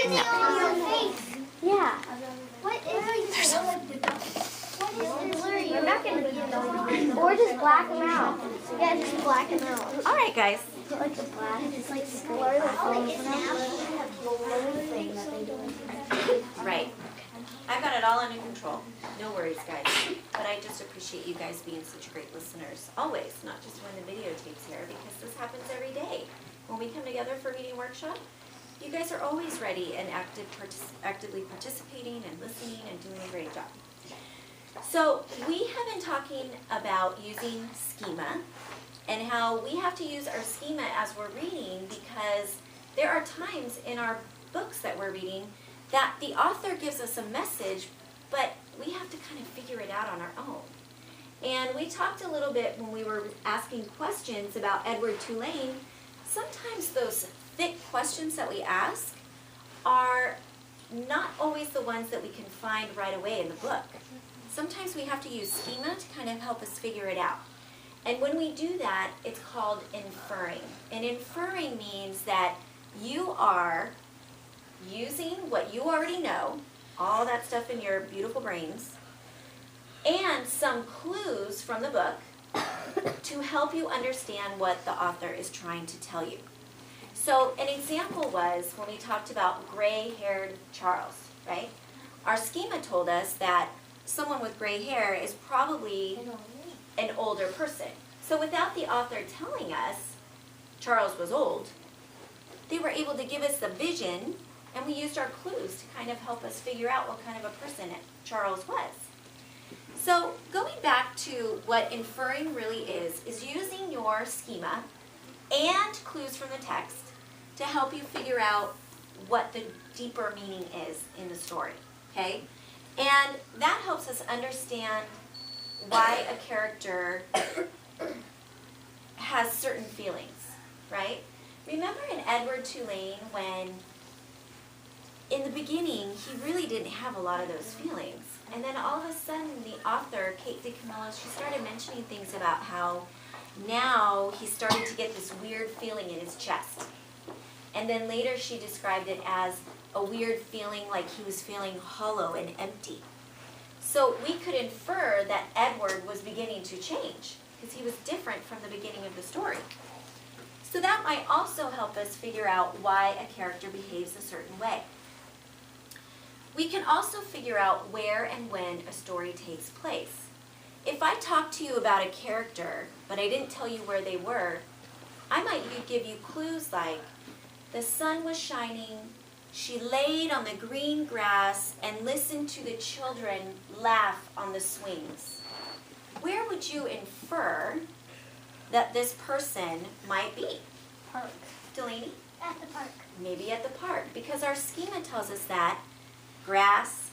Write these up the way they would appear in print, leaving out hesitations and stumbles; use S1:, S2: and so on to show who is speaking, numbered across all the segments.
S1: No.
S2: Yeah.
S1: What is this?
S2: We're not going to be or just black them out.
S1: Yeah, just black them out.
S2: All right, guys.
S1: Like the black, it's like blur the phones
S2: Right. I've got it all under control. No worries, guys. But I just appreciate you guys being such great listeners. Always, not just when the videotape's here, because this happens every day. When we come together for reading workshop, you guys are always ready and actively participating and listening and doing a great job. So we have been talking about using schema and how we have to use our schema as we're reading, because there are times in our books that we're reading that the author gives us a message, but we have to kind of figure it out on our own. And we talked a little bit when we were asking questions about Edward Tulane. Sometimes those thick questions that we ask are not always the ones that we can find right away in the book. Sometimes we have to use schema to kind of help us figure it out. And when we do that, it's called inferring. And inferring means that you are using what you already know, all that stuff in your beautiful brains, and some clues from the book to help you understand what the author is trying to tell you. So an example was when we talked about gray-haired Charles, right? Our schema told us that someone with gray hair is probably an older person. So without the author telling us Charles was old, they were able to give us the vision, and we used our clues to kind of help us figure out what kind of a person Charles was. So going back to what inferring really is using your schema and clues from the text to help you figure out what the deeper meaning is in the story, okay? And that helps us understand why a character has certain feelings, right? Remember in Edward Tulane when in the beginning he really didn't have a lot of those feelings. And then all of a sudden the author, Kate DiCamillo, she started mentioning things about how now he started to get this weird feeling in his chest. And then later she described it as a weird feeling like he was feeling hollow and empty. So we could infer that Edward was beginning to change because he was different from the beginning of the story. So that might also help us figure out why a character behaves a certain way. We can also figure out where and when a story takes place. If I talk to you about a character, but I didn't tell you where they were, I might give you clues like, the sun was shining, she laid on the green grass and listened to the children laugh on the swings. Where would you infer that this person might be?
S1: Park.
S2: Delaney?
S1: At the park.
S2: Maybe at the park, because our schema tells us that grass,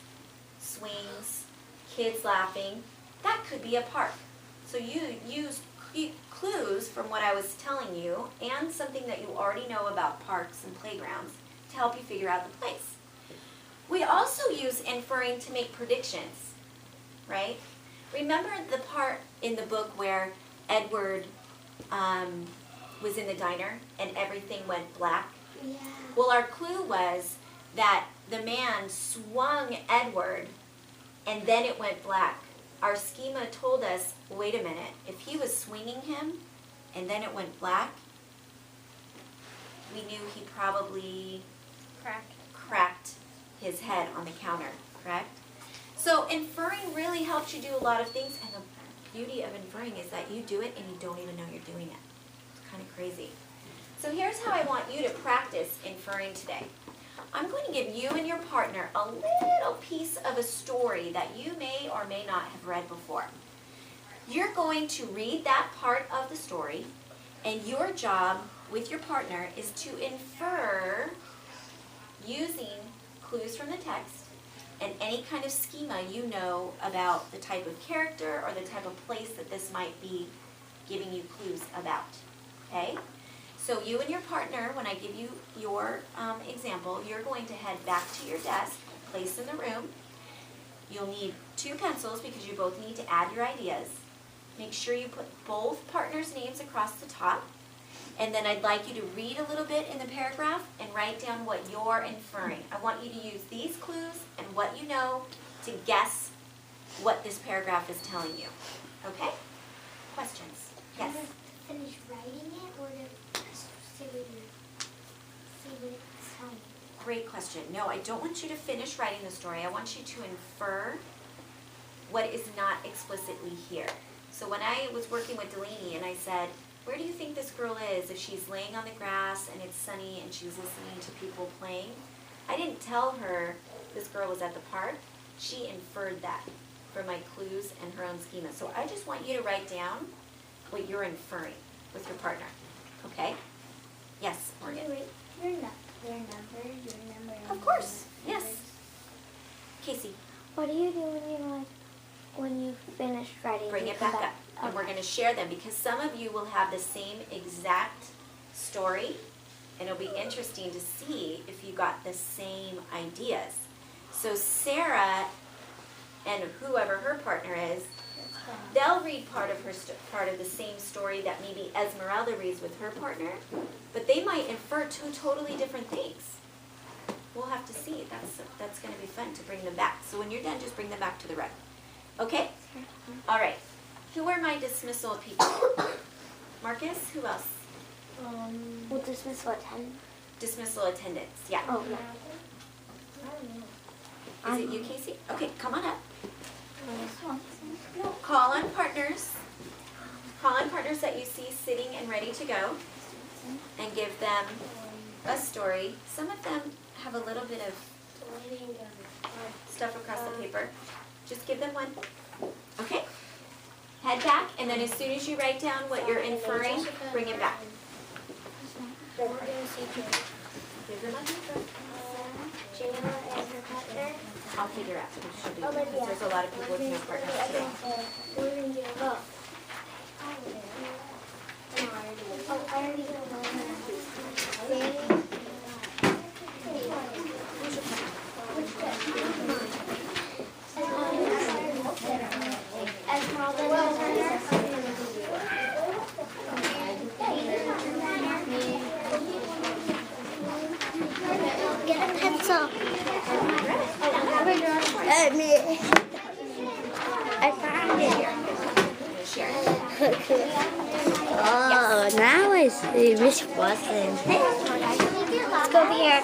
S2: swings, kids laughing, that could be a park. So you use clues from what I was telling you and something that you already know about parks and playgrounds to help you figure out the place. We also use inferring to make predictions, right? Remember the part in the book where Edward was in the diner and everything went black?
S1: Yeah.
S2: Well, our clue was that the man swung Edward and then it went black. Our schema told us, wait a minute, if he was swinging him and then it went black, we knew he probably cracked his head on the counter, correct? So inferring really helps you do a lot of things, and the beauty of inferring is that you do it and you don't even know you're doing it. It's kind of crazy. So here's how I want you to practice inferring today. I'm going to give you and your partner a little piece of a story that you may or may not have read before. You're going to read that part of the story, and your job with your partner is to infer using clues from the text and any kind of schema you know about the type of character or the type of place that this might be giving you clues about, okay? So you and your partner, when I give you your example, you're going to head back to your desk, place in the room. You'll need 2 pencils because you both need to add your ideas. Make sure you put both partners' names across the top. And then I'd like you to read a little bit in the paragraph and write down what you're inferring. I want you to use these clues and what you know to guess what this paragraph is telling you. Okay? Questions? Yes?
S1: To finish writing it or to see what it's telling you?
S2: Great question. No, I don't want you to finish writing the story. I want you to infer what is not explicitly here. So when I was working with Delaney and I said, where do you think this girl is if she's laying on the grass and it's sunny and she's listening to people playing? I didn't tell her this girl was at the park. She inferred that from my clues and her own schema. So I just want you to write down what you're inferring with your partner. Okay? Yes, Morgan?
S1: Wait, your number.
S2: Of course. Yes. Casey?
S1: What do you do when you finish writing?
S2: Bring it back up. And we're going to share them because some of you will have the same exact story, and it'll be interesting to see if you got the same ideas. So Sarah and whoever her partner is, they'll read part of the same story that maybe Esmeralda reads with her partner, but they might infer two totally different things. We'll have to see. That's going to be fun to bring them back. So when you're done, just bring them back to the rug. Okay? All right. Who are my dismissal people? Marcus? Who else?
S1: Well, dismissal attendance.
S2: Dismissal attendance. Yeah.
S1: Oh, no.
S2: Is it you, Casey? Okay, come on up. Call on partners. Call on partners that you see sitting and ready to go, and give them a story. Some of them have a little bit of stuff across the paper. Just give them one. Okay? Head back, and then as soon as you write down what you're inferring, bring it back. Give them a paper. I'll figure out who should be, because there's a lot of people with no partners today.
S1: Get a pencil. I found it.
S2: Share.
S3: Oh, now I see which wasn't.
S1: Let's go over here.